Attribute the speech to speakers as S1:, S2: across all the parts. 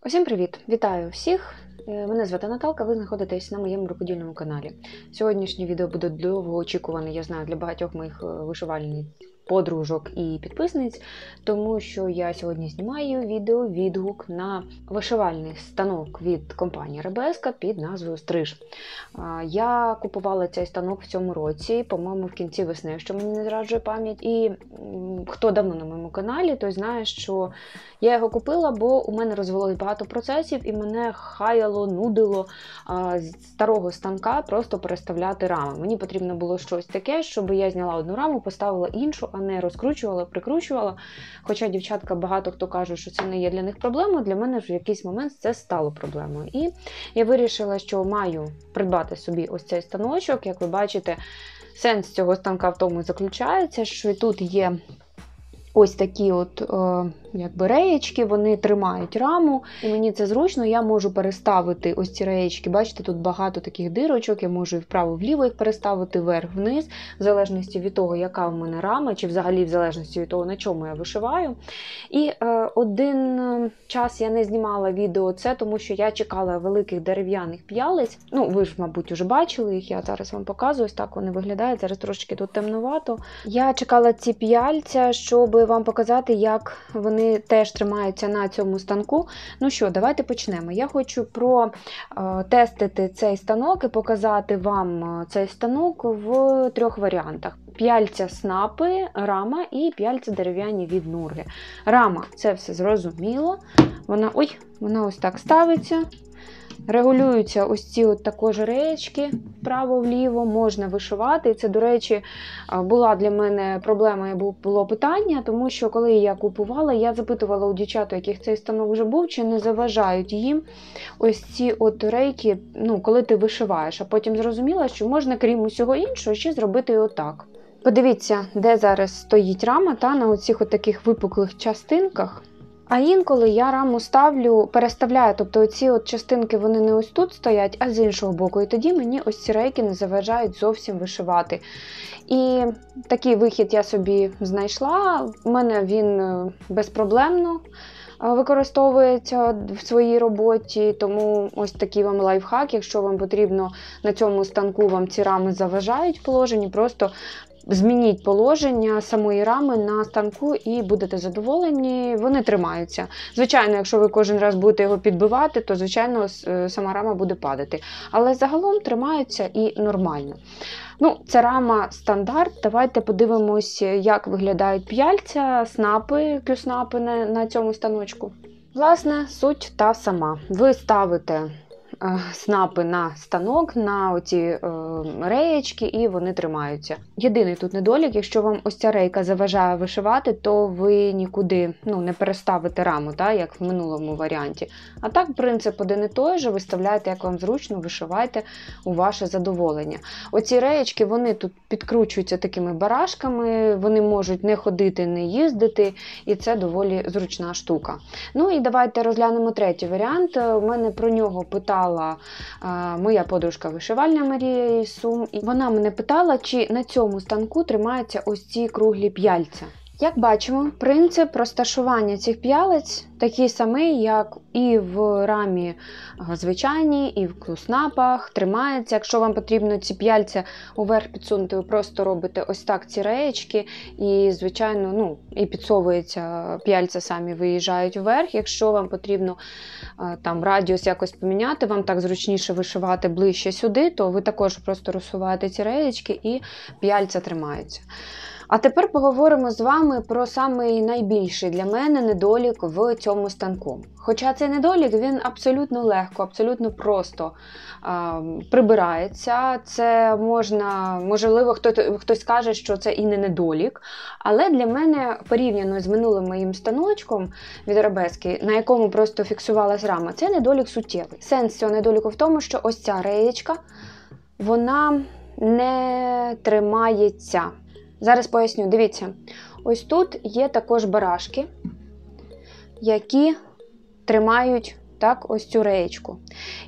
S1: Усім привіт! Вітаю всіх! Мене звати Наталка, ви знаходитесь на моєму рукодільному каналі. Сьогоднішнє відео буде довгоочікуване, я знаю, для багатьох моїх вишивальниць, подружок і підписниць, тому що я сьогодні знімаю відео-відгук на вишивальний станок від компанії Ребеска під назвою Стриж. Я купувала цей станок в цьому році, по-моєму, в кінці весни, якщо мені не зраджує пам'ять. І хто давно на моєму каналі, той знає, що я його купила, бо у мене розвелось багато процесів і мене хаяло, нудило з старого станка просто переставляти рами. Мені потрібно було щось таке, щоб я зняла одну раму, поставила іншу, а не розкручувала, прикручувала. Хоча дівчатка багато хто каже, що це не є для них проблемою, для мене в якийсь момент це стало проблемою. І я вирішила, що маю придбати собі ось цей станочок. Як ви бачите, сенс цього станка в тому заключається, що тут є ось такі якби реєчки, вони тримають раму, і мені це зручно, я можу переставити ось ці реєчки, бачите, тут багато таких дирочок, я можу і вправо-вліво їх переставити, вверх-вниз, в залежності від того, яка в мене рама, чи взагалі в залежності від того, на чому я вишиваю. І один час я не знімала відео це, тому що я чекала великих дерев'яних п'ялиць, ви ж, мабуть, вже бачили їх, я зараз вам показую, ось так вони виглядають, зараз трошки тут темновато. Я чекала ці п'яльця, щоб вам показати, як вони теж тримаються на цьому станку. Ну що, давайте почнемо. Я хочу протестити цей станок і показати вам цей станок в трьох варіантах. П'яльця снапи, рама і п'яльця дерев'яні від Нурги. Рама, це все зрозуміло. Вона ось так ставиться. Регулюються ось ці також реєчки вправо-вліво, можна вишивати. І це, до речі, була для мене проблема, і було питання, тому що коли я купувала, я запитувала у дівчат, у яких цей станок вже був, чи не заважають їм ось ці рейки, коли ти вишиваєш. А потім зрозуміла, що можна, крім усього іншого, ще зробити і отак. Подивіться, де зараз стоїть рама, на оцих таких випуклих частинках. А інколи я раму переставляю, тобто оці частинки вони не ось тут стоять, а з іншого боку. І тоді мені ось ці рейки не заважають зовсім вишивати. І такий вихід я собі знайшла, у мене він безпроблемно використовується в своїй роботі, тому ось такий вам лайфхак, якщо вам потрібно на цьому станку, вам ці рами заважають в положенні, просто змініть положення самої рами на станку і будете задоволені, вони тримаються. Звичайно, якщо ви кожен раз будете його підбивати, то, звичайно, сама рама буде падати. Але загалом тримаються і нормально. Це рама стандарт. Давайте подивимось, як виглядають п'яльця, снапи, кюснапи на цьому станочку. Власне, суть та сама. Ви ставите снапи на станок, на оці реєчки, і вони тримаються. Єдиний тут недолік, якщо вам ось ця рейка заважає вишивати, то ви нікуди не переставите раму, як в минулому варіанті. А так, принцип один і той же, виставляєте, як вам зручно, вишивайте у ваше задоволення. Оці реєчки, вони тут підкручуються такими барашками, вони можуть не ходити, не їздити, і це доволі зручна штука. І давайте розглянемо третій варіант. У мене про нього питала моя подружка вишивальня Марія із Сум. І вона мене питала, чи на цьому станку тримаються ось ці круглі п'яльця. Як бачимо, принцип розташування цих п'ялиць такий самий, як і в рамі звичайній, і в кюснапах тримається. Якщо вам потрібно ці п'яльця уверх підсунути, ви просто робите ось так ці реєчки, і, звичайно, і підсовується, п'яльця самі виїжджають вверх. Якщо вам потрібно радіус якось поміняти, вам так зручніше вишивати ближче сюди, то ви також просто розсуваєте ці реєчки і п'яльця тримаються. А тепер поговоримо з вами про самий найбільший для мене недолік в цьому станку. Хоча цей недолік, він абсолютно легко, абсолютно просто прибирається. Це можливо, хтось скаже, що це і не недолік. Але для мене, порівняно з минулим моїм станочком від Ребески, на якому просто фіксувалась рама, це недолік суттєвий. Сенс цього недоліку в тому, що ось ця реєчка, вона не тримається. Зараз поясню, дивіться, ось тут є також барашки, які тримають так, ось цю реєчку.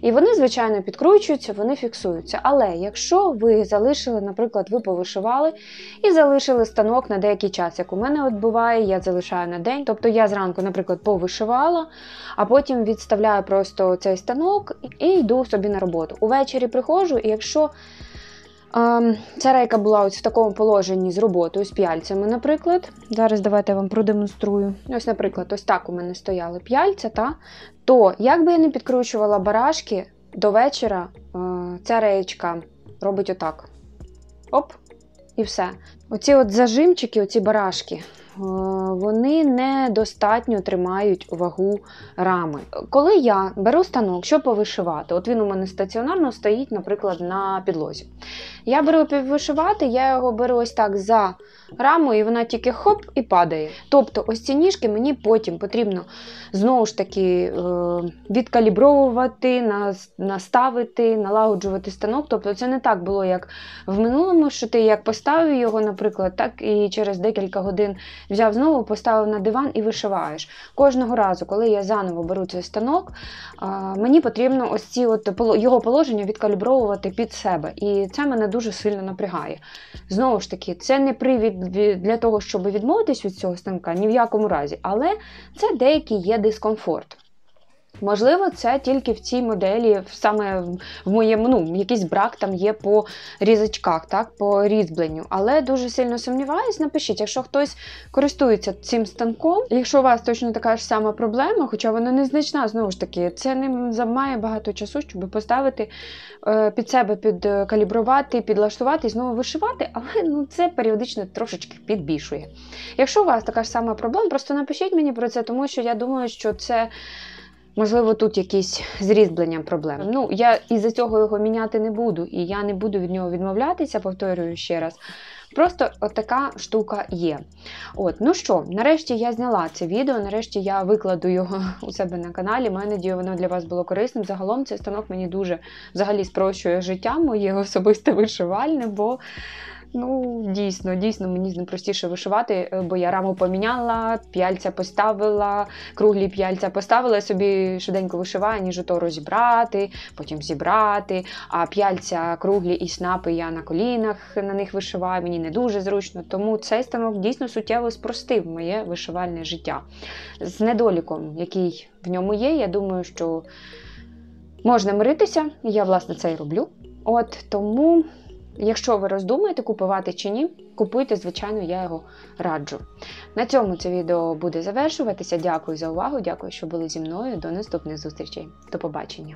S1: І вони, звичайно, підкручуються, вони фіксуються. Але якщо ви залишили, наприклад, ви повишивали і залишили станок на деякий час, як у мене от буває, я залишаю на день, тобто я зранку, наприклад, повишивала, а потім відставляю просто цей станок і йду собі на роботу. Увечері приходжу, і якщо ця рейка була ось в такому положенні з роботою, з п'яльцями, наприклад. Зараз давайте я вам продемонструю. Ось, наприклад, ось так у мене стояли п'яльця, то як би я не підкручувала барашки, до вечора ця реєчка робить отак. Оп, і все. Оці от зажимчики, оці барашки, вони недостатньо тримають вагу рами. Коли я беру станок, щоб повишивати, от він у мене стаціонарно стоїть, наприклад, на підлозі. Я беру вишивати, я його беру ось так за раму, і вона тільки хоп і падає. Тобто ось ці ніжки мені потім потрібно знову ж таки відкалібровувати, наставити, налагоджувати станок. Тобто це не так було, як в минулому, що ти як поставив його, наприклад, так і через декілька годин взяв знову, поставив на диван і вишиваєш. Кожного разу, коли я заново беру цей станок, мені потрібно ось ці його положення відкалібровувати під себе. І це мене дуже сильно напрягає. Знову ж таки, це не привід для того, щоб відмовитись від цього станка, ні в якому разі, але це деякий є дискомфорт. Можливо, це тільки в цій моделі, саме в моєму, якийсь брак там є по різачках, так, по різьбленню. Але дуже сильно сумніваюсь, напишіть, якщо хтось користується цим станком, якщо у вас точно така ж сама проблема, хоча вона незначна, знову ж таки, це не займає багато часу, щоб поставити під себе, підкалібрувати, підлаштувати і знову вишивати, але це періодично трошечки підбільшує. Якщо у вас така ж сама проблема, просто напишіть мені про це, тому що я думаю, що це можливо, тут якісь з різьбленням проблеми. Я із-за цього його міняти не буду, і я не буду від нього відмовлятися, повторюю ще раз. Просто отака штука є. Ну що, нарешті я зняла це відео, нарешті я викладу його у себе на каналі. Маю надію, воно для вас було корисним. Загалом цей станок мені дуже взагалі спрощує життя моє особисте вишивальне, бо дійсно, мені з ним простіше вишивати, бо я раму поміняла, п'яльця поставила, круглі п'яльця поставила, собі швиденько вишиваю, ніж ото розібрати, потім зібрати, а п'яльця круглі і снапи я на колінах на них вишиваю, мені не дуже зручно, тому цей станок дійсно суттєво спростив моє вишивальне життя. З недоліком, який в ньому є, я думаю, що можна миритися, і я, власне, це і роблю. Тому якщо ви роздумаєте, купувати чи ні, купуйте, звичайно, я його раджу. На цьому це відео буде завершуватися. Дякую за увагу, дякую, що були зі мною. До наступних зустрічей. До побачення.